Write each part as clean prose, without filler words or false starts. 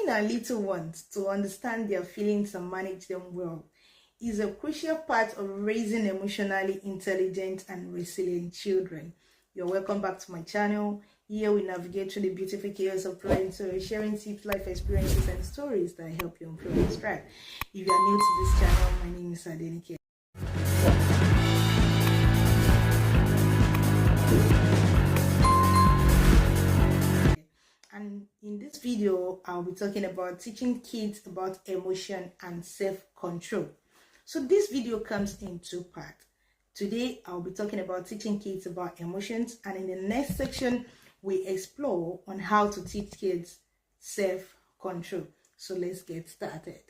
Training our little ones to understand their feelings and manage them well is a crucial part of raising emotionally intelligent and resilient children. You're welcome back to my channel. Here we navigate through the beautiful chaos of parenting, sharing tips, life experiences, and stories that help you improve and thrive. If you are new to this channel, my name is Adenike. And in this video, I'll be talking about teaching kids about emotion and self-control. So this video comes in two parts. Today, I'll be talking about teaching kids about emotions, and in the next section, we explore on how to teach kids self-control. So let's get started.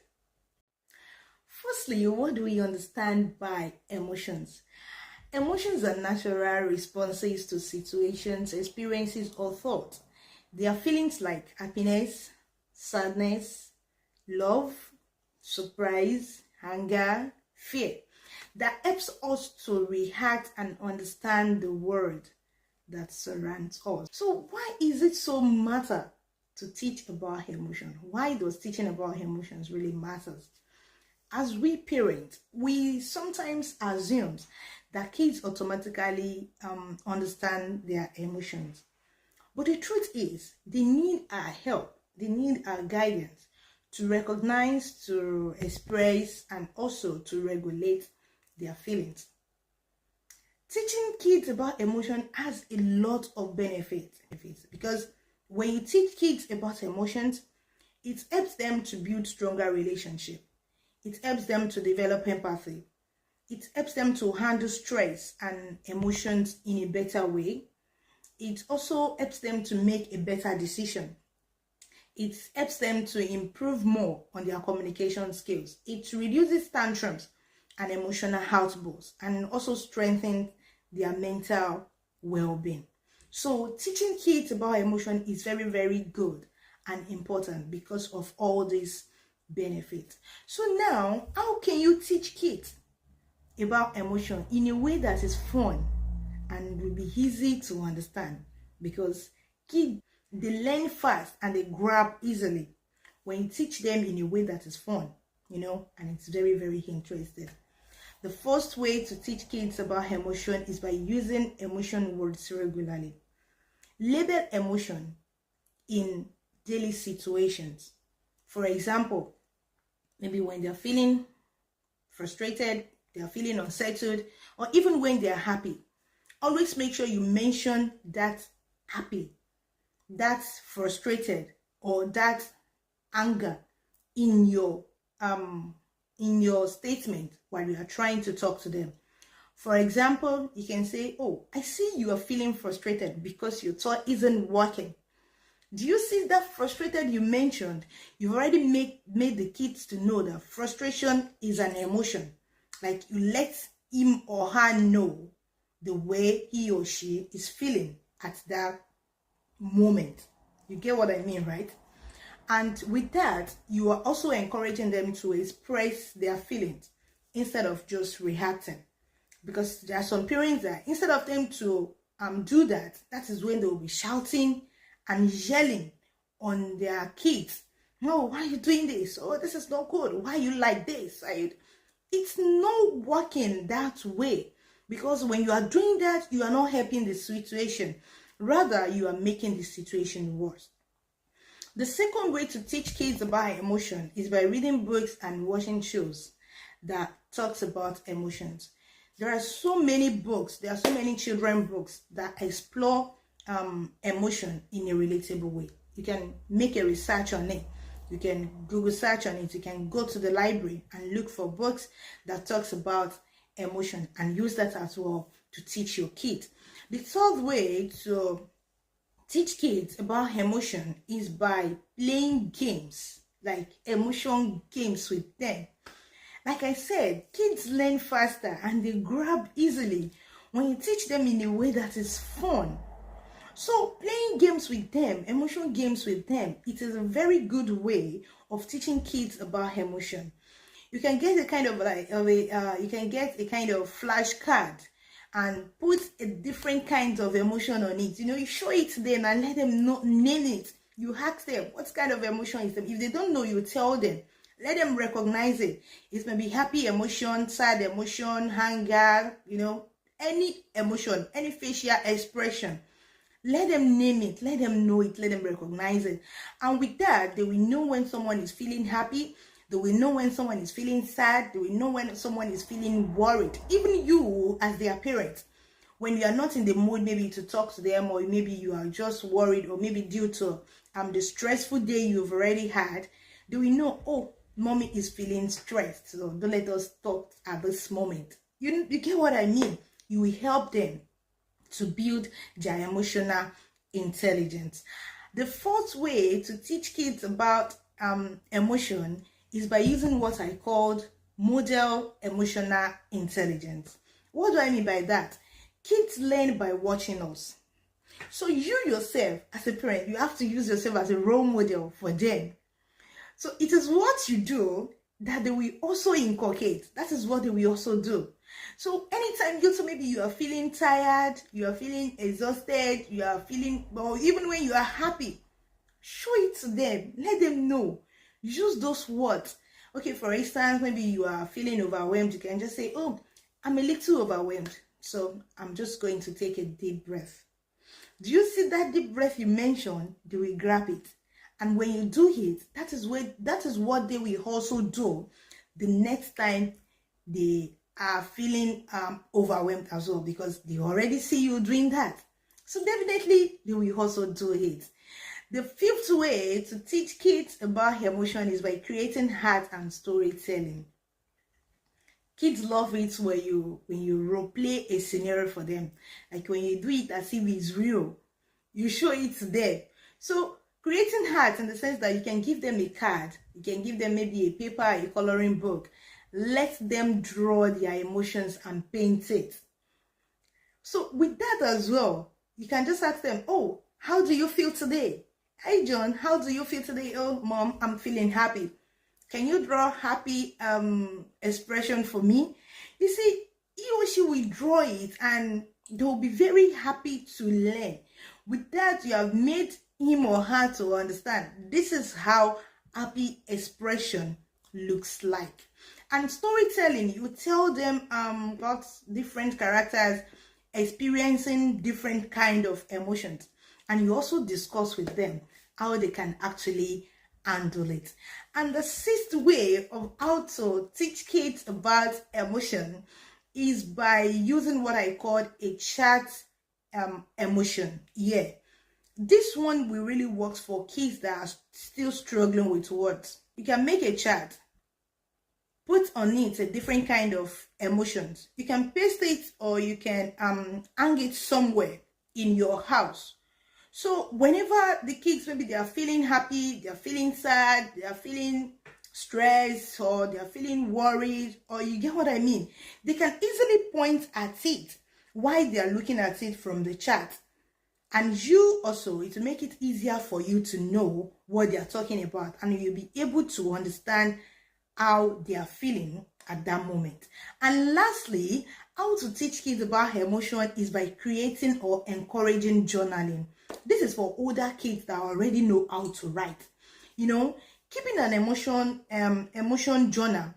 Firstly, what do we understand by emotions? Emotions are natural responses to situations, experiences, or thoughts. They are feelings like happiness, sadness, love, surprise, anger, fear that helps us to react and understand the world that surrounds us. So why is it so matter to teach about emotion? Why does teaching about emotions really matters? As we parents, we sometimes assume that kids automatically understand their emotions. But the truth is, they need our help, they need our guidance to recognize, to express, and also to regulate their feelings. Teaching kids about emotion has a lot of benefits because when you teach kids about emotions, it helps them to build stronger relationships. It helps them to develop empathy. It helps them to handle stress and emotions in a better way. It also helps them to make a better decision. It helps them to improve more on their communication skills. It reduces tantrums and emotional outbursts, and also strengthens their mental well-being. So teaching kids about emotion is very, very good and important because of all these benefits. So now, how can you teach kids about emotion in a way that is fun and will be easy to understand? Because kids, they learn fast and they grab easily when you teach them in a way that is fun, and it's very, very interesting. The first way to teach kids about emotion is by using emotion words regularly. Label emotion in daily situations. For example, maybe when they're feeling frustrated, they're feeling unsettled, or even when they're happy. Always make sure you mention that happy, that frustrated, or that anger in your statement while you are trying to talk to them. For example, you can say, "Oh, I see you are feeling frustrated because your toy isn't working." Do you see that frustrated you mentioned? You've already made the kids to know that frustration is an emotion. Like, you let him or her know the way he or she is feeling at that moment. You get what I mean, right? And with that, you are also encouraging them to express their feelings instead of just reacting. Because there are some parents that instead of them to do that, that is when they will be shouting and yelling on their kids. "No, why are you doing this? Oh, this is not good. Why are you like this?" It's not working that way, because when you are doing that, you are not helping the situation. Rather, you are making the situation worse. The second way to teach kids about emotion is by reading books and watching shows that talks about emotions. There are so many books, there are so many children books that explore emotion in a relatable way. You can make a research on it. You can Google search on it. You can go to the library and look for books that talks about emotion and use that as well to teach your kids. The third way to teach kids about emotion is by playing games, like emotion games with them. Like I said, kids learn faster and they grab easily when you teach them in a way that is fun. So playing games with them, emotion games with them, it is a very good way of teaching kids about emotion. You can get a kind of flashcard and put a different kinds of emotion on it. You show it to them and let them name it You ask them what kind of emotion is them. If they don't know, you tell them. Let them recognize it. It may be happy emotion, sad emotion, anger, any emotion, any facial expression. Let them name it, let them know it, let them recognize it. And with that, they will know when someone is feeling happy, they will know when someone is feeling sad, they will know when someone is feeling worried. Even you as their parent, when you are not in the mood maybe to talk to them, or maybe you are just worried, or maybe due to the stressful day you've already had, they will know, oh, mommy is feeling stressed, so don't let us talk at this moment. You get what I mean? You will help them to build their emotional intelligence. The fourth way to teach kids about emotion is by using what I called model emotional intelligence. What do I mean by that? Kids learn by watching us. So you yourself, as a parent, you have to use yourself as a role model for them. So it is what you do that they will also inculcate. That is what they will also do. So anytime maybe you are feeling tired, you are feeling exhausted, you are feeling, well, even when you are happy, show it to them. Let them know. Use those words. Okay, for instance, maybe you are feeling overwhelmed. You can just say, oh, I'm a little overwhelmed, so I'm just going to take a deep breath. Do you see that deep breath you mentioned? They will grab it. And when you do it, that is what they will also do the next time they are feeling overwhelmed as well, because they already see you doing that. So definitely they will also do it. The fifth way to teach kids about emotion is by creating art and storytelling. Kids love it when you role play a scenario for them, like when you do it as if it's real. You show it to them. So creating art in the sense that you can give them a card, you can give them maybe a paper, a coloring book. Let them draw their emotions and paint it. So with that as well, you can just ask them, oh, how do you feel today? Hey John, how do you feel today? Oh mom, I'm feeling happy. Can you draw happy expression for me? You see, he or she will draw it and they'll be very happy to learn. With that, you have made him or her to understand this is how happy expression looks like. And storytelling, you tell them about different characters experiencing different kind of emotions, and you also discuss with them how they can actually handle it. And the sixth way of how to teach kids about emotion is by using what I call a chart emotion. Yeah, this one will really works for kids that are still struggling with words. You can make a chart, put on it a different kind of emotions. You can paste it, or you can hang it somewhere in your house. So whenever the kids, maybe they are feeling happy, they are feeling sad, they are feeling stressed, or they are feeling worried, or you get what I mean, they can easily point at it while they are looking at it from the chart. And you also, it will make it easier for you to know what they are talking about, and you'll be able to understand how they are feeling at that moment. And lastly, how to teach kids about emotion is by creating or encouraging journaling. This is for older kids that already know how to write. Keeping an emotion journal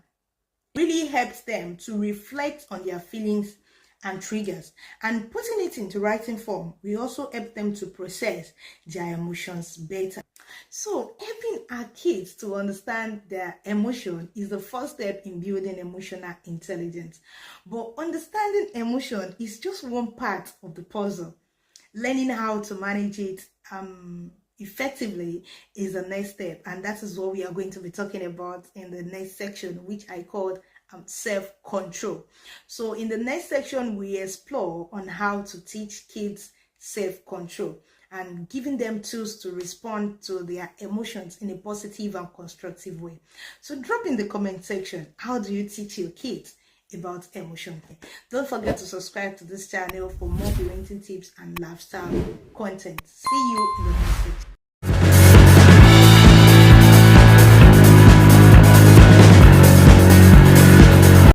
really helps them to reflect on their feelings and triggers, and putting it into writing form will also help them to process their emotions better. So helping our kids to understand their emotion is the first step in building emotional intelligence. But understanding emotion is just one part of the puzzle. Learning how to manage it effectively is the next step, and that is what we are going to be talking about in the next section, which I called self-control. So in the next section, we explore on how to teach kids self-control and giving them tools to respond to their emotions in a positive and constructive way. So drop in the comment section, how do you teach your kids about emotion? Don't forget to subscribe to this channel for more parenting tips and lifestyle content. See you in the next section.